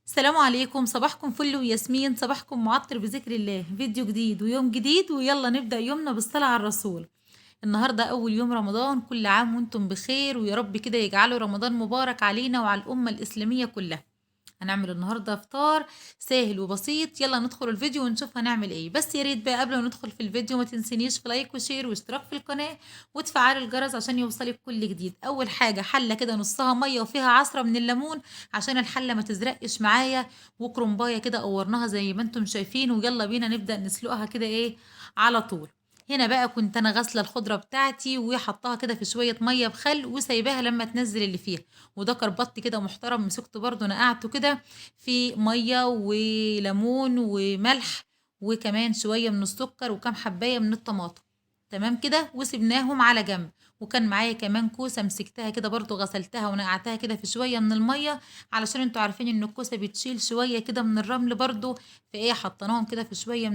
السلام عليكم، صباحكم فل وياسمين، صباحكم معطر بذكر الله. فيديو جديد ويوم جديد، ويلا نبدأ يومنا بالصلاة على الرسول. النهارده أول يوم رمضان، كل عام وانتم بخير، ويا رب كده يجعله رمضان مبارك علينا وعلى الأمة الإسلامية كلها. هنعمل النهارده فطار سهل وبسيط. يلا ندخل الفيديو ونشوف هنعمل ايه. بس يا ريت بقى قبل ما ندخل في الفيديو ما تنسينيش في لايك وشير واشتراك في القناة وتفعل الجرس عشان يوصلك كل جديد. اول حاجة حلة كده نصها مية وفيها عصرة من الليمون عشان الحلة ما تزرقش معايا، وكرنباية كده قورناها زي ما انتم شايفين. ويلا بينا نبدأ نسلقها كده ايه على طول. هنا بقى كنت انا غاسله الخضره بتاعتي وحطاها كده في شويه ميه بخل وسايباها لما تنزل اللي فيها. وده كربط كده محترم، مسكته برضو نقعته كده في ميه وليمون وملح، وكمان شويه من السكر وكام حبايه من الطماطم. تمام كده وسبناهم على جنب. وكان معايا كمان كوسه مسكتها كده برضو غسلتها ونقعتها كده في شويه من الميه، علشان انتوا عارفين ان الكوسه بتشيل شويه كده من الرمل برضو. فايه حطيناهم كده في شويه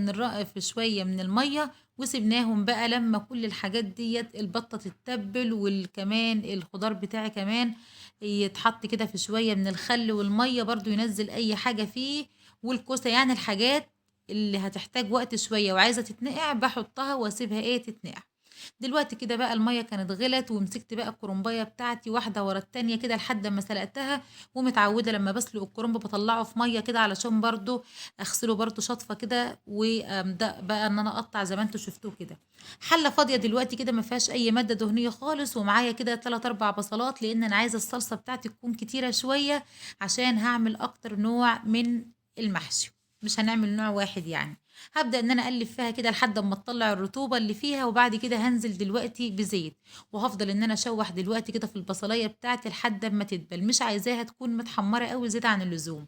في شويه من الميه، وسبناهم بقى لما كل الحاجات ديت البطه تتبل، والكمان الخضار بتاعي كمان يتحط كده في شويه من الخل والميه برضو ينزل اي حاجه فيه. والكوسه يعني الحاجات اللي هتحتاج وقت شويه وعايزه تتنقع بحطها واسيبها ايه تتنقع. دلوقتي كده بقى المية كانت غلت، ومسكت بقى الكرنباية بتاعتي واحدة ورا التانية كده لحد ما سلقتها. ومتعودة لما بسلق الكرنب بطلعه في مية كده علشان برضو اغسله برضو شطفة كده، وابدأ بقى ان انا اقطع زي ما انتوا شفتوه كده. حلة فاضية دلوقتي كده ما فيهاش اي مادة دهنية خالص، ومعايا كده 3 4 بصلات لان انا عايزة الصلصة بتاعتي تكون كتيرة شوية عشان هعمل اكتر نوع من المحشي، مش هنعمل نوع واحد يعني. هبدأ ان انا اقلب فيها كده لحد اما تطلع الرطوبة اللي فيها، وبعد كده هنزل دلوقتي بزيت. وهفضل ان انا اشوح دلوقتي كده في البصلاية بتاعتي لحد اما تدبل، مش عايزاها تكون متحمرة قوي زيادة عن اللزوم.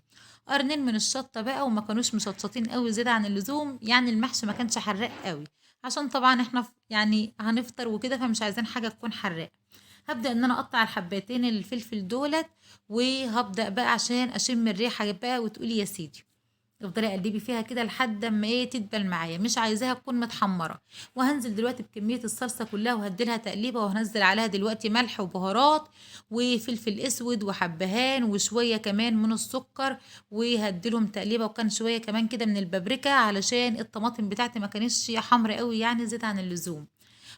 قرنين من الشطة بقى، وما كانوش مشطشطين قوي زيادة عن اللزوم، يعني المحشي ما كانش حراق قوي، عشان طبعا احنا يعني هنفطر وكده فمش عايزين حاجة تكون حراقة. هبدأ ان انا اقطع الحبتين الفلفل دولت، وهبدأ بقى عشان اشم الريحة بقى وتقولي يا سيدي. افضلي قلبي فيها كده لحد اما ايه تدبل معايا، مش عايزاها تكون متحمره. وهنزل دلوقتي بكميه الصلصه كلها وهديلها تقليبه، وهنزل عليها دلوقتي ملح وبهارات وفلفل اسود وحبهان وشويه كمان من السكر، وهديلهم تقليبه، وكان شويه كمان كده من البابريكا علشان الطماطم بتاعتي ما كانتش حمرا قوي يعني زيت عن اللزوم.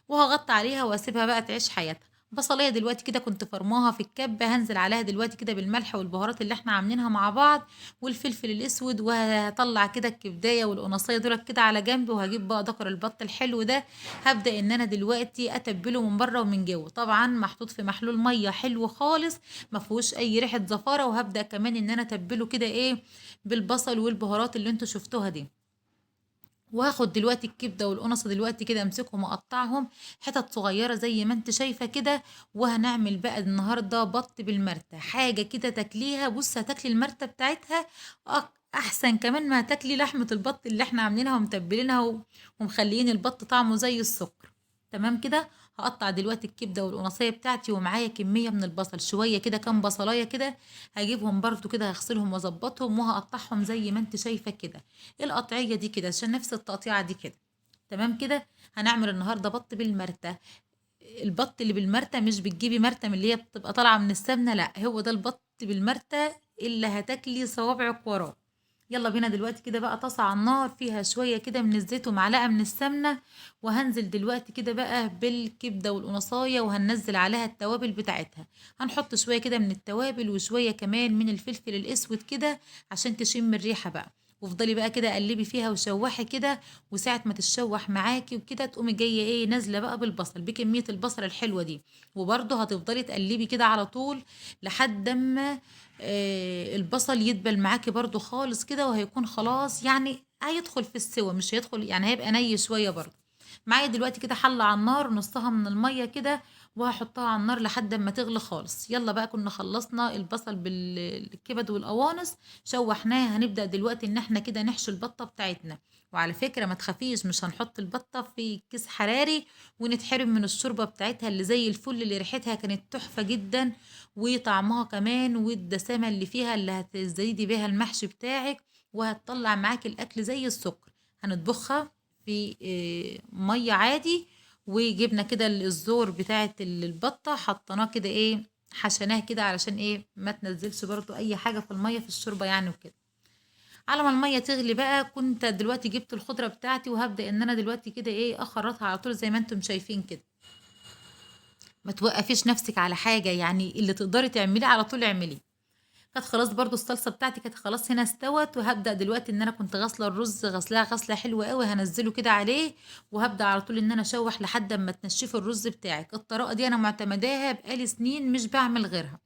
وهغطي عليها واسيبها بقى تعيش حياتها. بصليه دلوقتي كده كنت فرماها في الكبه، هنزل عليها دلوقتي كده بالملح والبهارات اللي احنا عاملينها مع بعض والفلفل الاسود، وهطلع كده الكبدايه والقناصيه دولت كده على جنب، وهجيب بقى دكر البط الحلو ده. هبدا ان انا دلوقتي اتبله من بره ومن جوه، طبعا محطوط في محلول ميه حلو خالص ما فيهوش اي ريحه زفاره. وهبدا كمان ان انا اتبله كده ايه بالبصل والبهارات اللي انتوا شفتوها دي. وهاخد دلوقتي الكبده والقنصه دلوقتي كده امسكهم واقطعهم حتت صغيره زي ما انت شايفه كده. وهنعمل بقى النهارده بط بالمرتة، حاجه كده تاكليها. بص هتاكلي المرتة بتاعتها احسن كمان ما هتاكلي لحمه البط اللي احنا عاملينها ومتبلينها ومخليين البط طعمه زي السكر. تمام كده. هقطع دلوقتي الكبده والقنصيه بتاعتي، ومعايا كميه من البصل شويه كده كام بصلايه كده. هجيبهم برضو كده هغسلهم واظبطهم وهقطعهم زي ما انت شايفه كده. القطعيه دي كده عشان نفس التقطيعه دي كده. تمام كده. هنعمل النهارده بط بالمرتة. البط اللي بالمرتة مش بتجيبي مرتة من اللي هي بتبقى طالعه من السمنه، لا هو ده البط بالمرتة اللي هتاكلي صوابعك وراه. يلا بينا دلوقتي كده بقى طاسة على النار فيها شوية كده من الزيت ومعلقة من السمنة. وهنزل دلوقتي كده بقى بالكبدة والقنصاية، وهننزل عليها التوابل بتاعتها. هنحط شوية كده من التوابل وشوية كمان من الفلفل الأسود كده عشان تشم الريحة بقى. وافضلي بقى كده قلبي فيها وشوحي كده. وساعة ما تتشوح معاكي وكده تقومي جاية ايه نازلة بقى بالبصل بكمية البصل الحلوة دي. وبرضه هتفضلي تقلبي كده على طول لحد ما البصل يدبل معاكي برضو خالص كده، وهيكون خلاص يعني هيدخل في السوا، مش هيدخل يعني هيبقى ني شوية برضو. معايا دلوقتي كده حلة على النار نصها من المية كده، وهحطها على النار لحد ما تغلي خالص. يلا بقى كنا خلصنا البصل بالكبد والقوانص شوحناها. هنبدأ دلوقتي ان احنا كده نحشي البطة بتاعتنا. وعلى فكرة ما تخافيش، مش هنحط البطة في كيس حراري ونتحرم من الشوربة بتاعتها اللي زي الفل اللي ريحتها كانت تحفة جدا، وطعمها كمان والدسامة اللي فيها اللي هتزيدي بيها المحشي بتاعك، وهتطلع معاك الأكل زي السكر. هنطبخها في مية عادي، وجبنا كده الزور بتاعت البطة حطيناه كده ايه حشناه كده علشان ايه ما تنزلش برضو اي حاجة في المية في الشوربة يعني وكده. على ما الميه تغلي بقى كنت دلوقتي جبت الخضره بتاعتي، وهبدا ان انا دلوقتي كده ايه اخرطها على طول زي ما انتم شايفين كده. ما توقفيش نفسك على حاجه، يعني اللي تقدري تعمليه على طول اعمليه. كانت خلاص برضو الصلصه بتاعتي كانت خلاص هنا استوت، وهبدا دلوقتي ان انا كنت غاسله الرز غسلها غسله حلوه قوي، هنزله كده عليه، وهبدا على طول ان انا اشوح لحد اما تنشفي الرز بتاعك. الطريقه دي انا معتمداها بقالي سنين، مش بعمل غيرها.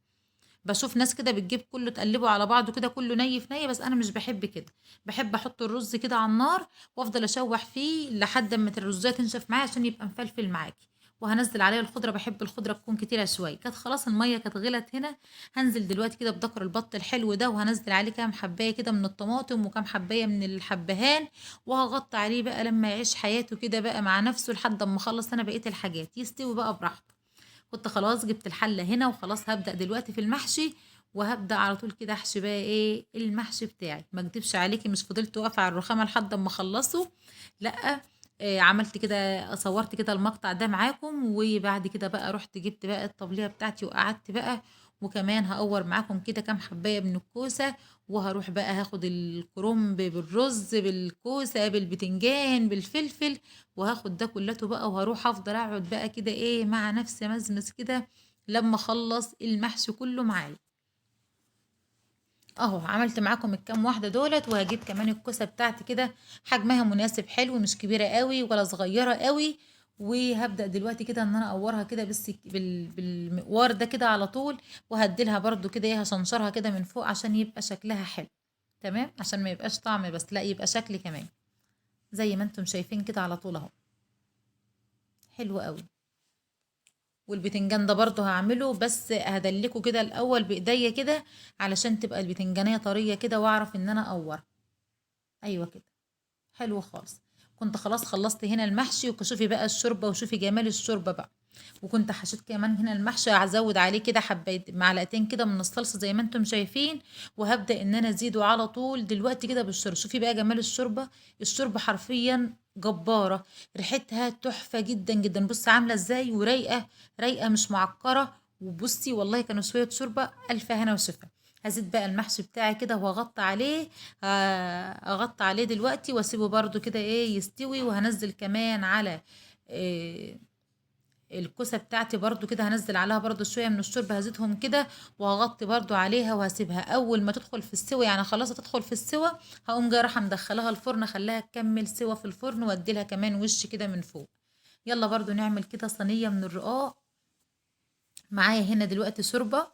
بشوف ناس كده بتجيب كله تقلبه على بعضه كده كله ني في ني، بس انا مش بحب كده. بحب احط الرز كده على النار، وافضل اشوح فيه لحد ما الرزايه تنشف معايا عشان يبقى مفلفل معاكي. وهنزل عليه الخضره، بحب الخضره تكون كتيره شويه. كانت خلاص الميه كانت غلت هنا. هنزل دلوقتي كده بدكر البط الحلو ده، وهنزل عليه كام حبايه كده من الطماطم وكام حبايه من الحبهان. وهغطي عليه بقى لما يعيش حياته كده بقى مع نفسه لحد ما اخلص انا بقيه الحاجات يستوي بقى براحته. كنت خلاص جبت الحلة هنا، وخلاص هبدأ دلوقتي في المحشي. وهبدأ على طول كده احشي بقى ايه المحشي بتاعي. ما اكدبش عليكي مش فضلت واقفة على الرخامة لحد ما اخلصه، لا. عملت كده صورت كده المقطع ده معاكم، وبعد كده بقى رحت جبت بقى الطبلية بتاعتي وقعدت بقى. وكمان هقور معاكم كده كام حباية من الكوسة. وهروح بقى هاخد الكرنب بالرز بالكوسة بالبتنجان بالفلفل، وهاخد ده كلته بقى، وهروح افضل اقعد بقى كده ايه مع نفسي مزمز كده لما اخلص المحشي كله معايا. اهو عملت معاكم الكام واحده دولت، وهجيب كمان الكوسه بتاعتي كده حجمها مناسب حلو، مش كبيره قوي ولا صغيره قوي. وهبدا دلوقتي كده ان انا اقورها كده بالمقوار ده كده على طول. وهديلها برضو كده ايه هشنشرها كده من فوق عشان يبقى شكلها حلو. تمام، عشان ما يبقاش طعم بس، لا يبقى شكل كمان. زي ما انتم شايفين كده على طول اهو. حلو قوي. والبتنجان ده برضه هعمله، بس هدلكه كده الاول بايديا كده علشان تبقى البتنجانيه طريه كده، واعرف ان انا اقور. ايوه كده. حلو خالص. كنت خلاص خلصت هنا المحشي، وشوفي بقى الشوربه وشوفي جمال الشوربه بقى. وكنت حشيت كمان هنا المحشي، هزود عليه كده حبايه معلقتين كده من الصلصه زي ما انتم شايفين. وهبدا ان انا ازيده على طول دلوقتي كده بالشوربه. شوفي بقى جمال الشوربه. الشوربه حرفيا جباره. ريحتها تحفه جدا جدا، بص عامله ازاي ورايقه. رايقه مش معكره. وبصي والله كانوا شويه شوربه الف هنا وشفا. هزيد بقى المحشي بتاعي كده وهغطي عليه. اغطي عليه دلوقتي واسيبه برضو كده ايه يستوي. وهنزل كمان على إيه الكوسه بتاعتي برضو كده، هنزل عليها برضو شويه من الشوربه هزيدهم كده. وهغطي برضو عليها وهسيبها اول ما تدخل في السوا، يعني خلاص هتدخل في السوا. هقوم جايه رايحه مدخلاها الفرن، خليها تكمل سوا في الفرن، وادي لها كمان وش كده من فوق. يلا برضو نعمل كده صينيه من الرقاق. معايا هنا دلوقتي شوربة،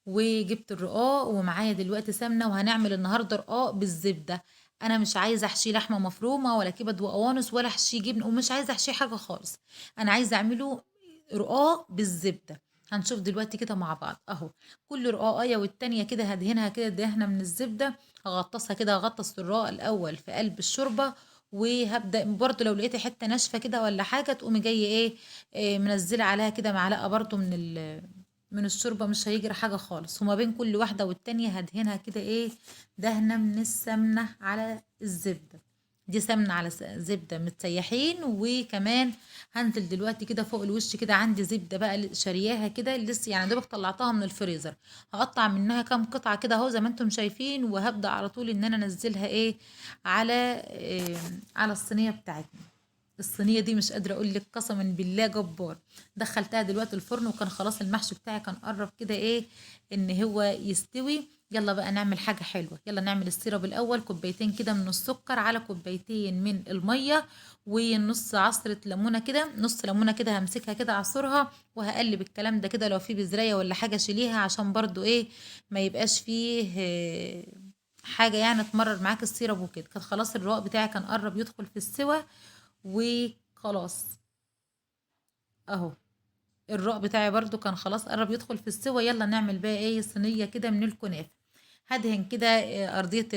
وجبت الرقاق، ومعايا دلوقتي سمنة، وهنعمل النهاردة رقاق بالزبدة. انا مش عايزه احشيه لحمه مفرومه ولا كبد وقوانص ولا احشيه جبن، ومش عايزه احشيه حاجه خالص. انا عايزه اعمله رقاق بالزبده. هنشوف دلوقتي كده مع بعض اهو. كل رقاقيه والتانيه كده هدهنها كده دهنه من الزبده. هغطسها كده، هغطس الرقاق الاول في قلب الشوربه. وهبدا برضو لو لقيت حته ناشفه كده ولا حاجه تقومي جايه إيه منزله عليها كده معلقه برضو من الشوربة. مش هيجري حاجة خالص. وما بين كل واحدة والتانية هدهنها كده ايه دهنة من السمنة على الزبدة. دي سمنة على زبدة متسيحين. وكمان هنزل دلوقتي كده فوق الوش كده عندي زبدة بقى شارياها كده لسه، يعني دوبك طلعتها من الفريزر. هقطع منها كام قطعة كده اهو زي ما انتم شايفين. وهبدأ على طول ان انا انزلها ايه على الصينية بتاعتنا. الصينيه دي مش قادره اقول لك قسما بالله جبار. دخلتها دلوقتي الفرن، وكان خلاص المحشي بتاعي كان قرب كده ايه ان هو يستوي. يلا بقى نعمل حاجه حلوه. يلا نعمل السيرب الاول. كوبايتين كده من السكر على كوبايتين من الميه. ونص عصره ليمونه كده، نص ليمونه كده همسكها كده اعصرها. وهقلب الكلام ده كده، لو في بذريه ولا حاجه شيليها عشان برضو ايه ما يبقاش فيه حاجه يعني تمرر معاك السيرب وكده. كان خلاص الرواق بتاعي كان قرب يدخل في السوا. وخلاص اهو الرق بتاعي برضو كان خلاص قرب يدخل في السوا. يلا نعمل بقى ايه صينية كده من الكنافة. هدهن كده ارضية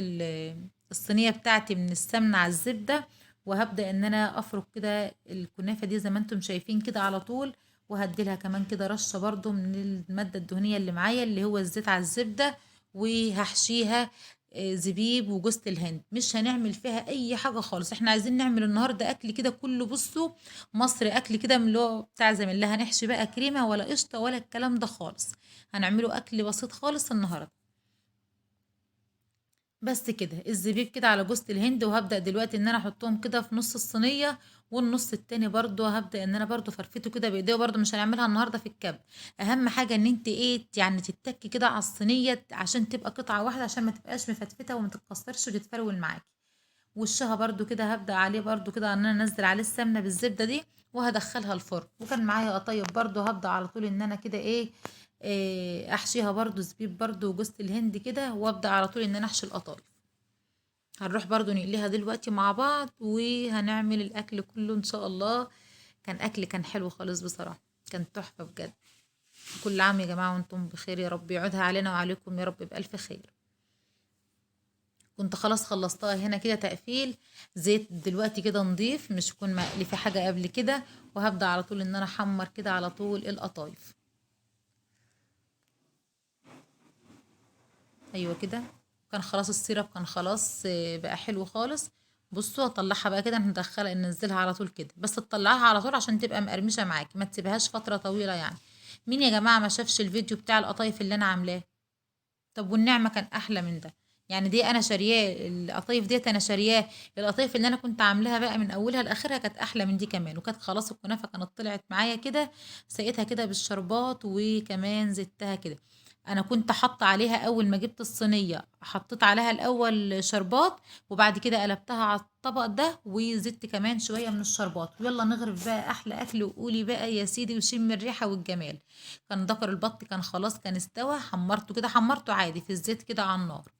الصينية بتاعتي من السمنة على الزبدة. وهبدأ ان انا افرك كده الكنافة دي زي ما انتم شايفين كده على طول. وهدي لها كمان كده رشة برضو من المادة الدهنية اللي معايا اللي هو الزيت على الزبدة. وهحشيها زبيب وجوز الهند. مش هنعمل فيها اي حاجة خالص. احنا عايزين نعمل النهاردة اكل كده كله بصوا مصري، اكل كده من اللي هو بتاع زمان. لا هنحشي بقى كريمه ولا قشطه ولا الكلام ده خالص. هنعمله اكل بسيط خالص النهارده. بس كده الزبيب كده على جوز الهند، وهبدأ دلوقتي ان انا احطهم كده في نص الصينية، والنص التاني برضو هبدأ ان انا برضو فرفته كده بايديا، برضو مش هنعملها النهاردة في الكب. اهم حاجة ان انت ايه يعني تتكي كده على الصينية عشان تبقى قطعة واحدة، عشان ما تبقاش مفتفتة وما تتكسرش وتتفرول معاكي. وشها برضو كده هبدأ عليه برضو كده ان انا انزل عليه السمنة بالزبدة دي، وهدخلها الفرن. وكان معايا قطايف برضو، هبدأ على طول ان انا كده إيه احشيها برضو زبيب برضو وجوز الهند كده، وابدأ على طول ان انا احشي القطايف. هنروح برضو نقليها دلوقتي مع بعض، وهنعمل الاكل كله ان شاء الله. كان اكل كان حلو خالص بصراحة، كان تحفة بجد. كل عام يا جماعة وانتم بخير، يا رب يعودها علينا وعليكم يا رب بألف خير. كنت خلاص خلصتها هنا كده تقفيل. زيت دلوقتي كده نضيف، مش يكون مقلي في حاجة قبل كده. وهبدأ على طول ان انا احمر كده على طول القطايف. ايوه كده. كان خلاص السيرب كان خلاص بقى حلو خالص. بصوا اطلعها بقى كده، ندخلها ننزلها على طول كده، بس تطلعها على طول عشان تبقى مقرمشه معاكي، ما تسيبهاش فتره طويله يعني. مين يا جماعه ما شافش الفيديو بتاع القطايف اللي انا عاملاه؟ طب والنعمة كان أحلى من ده. يعني دي أنا شارياه، القطايف ديت أنا شارياه. القطايف اللي أنا كنت عاملاها بقى من أولها لآخرها كانت أحلى من دي كمان، وكانت خلاص الكنافة كانت طلعت معايا كده. سقيتها كده بالشربات وكمان زدتها كده. أنا كنت حاطة عليها أول ما جبت الصينية، حطيت عليها الأول شربات، وبعد كده قلبتها على الطبق ده وزدت كمان شوية من الشربات. ويلا نغرف بقى أحلى أكل، وقولي بقى يا سيدي وشم الريحة والجمال. كان ذكر البط كان خلاص كان استوى، حمرته كده، حمرته عادي في الزيت كده على النار.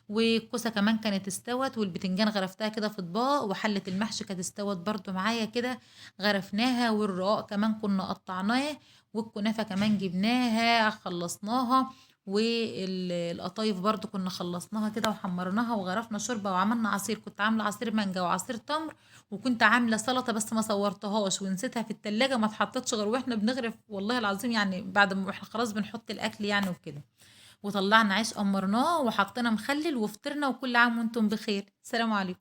والكوسه كمان كانت استوت، والبتنجان غرفتها كده في اطباق، وحله المحشي كانت استوت برضو معايا كده، غرفناها. والرقاق كمان كنا قطعناه، والكنافه كمان جبناها خلصناها. والقطايف برضو كنا خلصناها كده وحمرناها وغرفنا شوربه وعملنا عصير. كنت عامله عصير مانجا وعصير تمر، وكنت عامله سلطه بس ما صورتهاش ونسيتها في التلاجة، ما اتحطتش غير واحنا بنغرف والله العظيم، يعني بعد ما احنا خلاص بنحط الاكل يعني وكده. وطلعنا عيش قمرناه وحطينا مخلل وفطرنا، وكل عام وانتم بخير. سلام عليكم.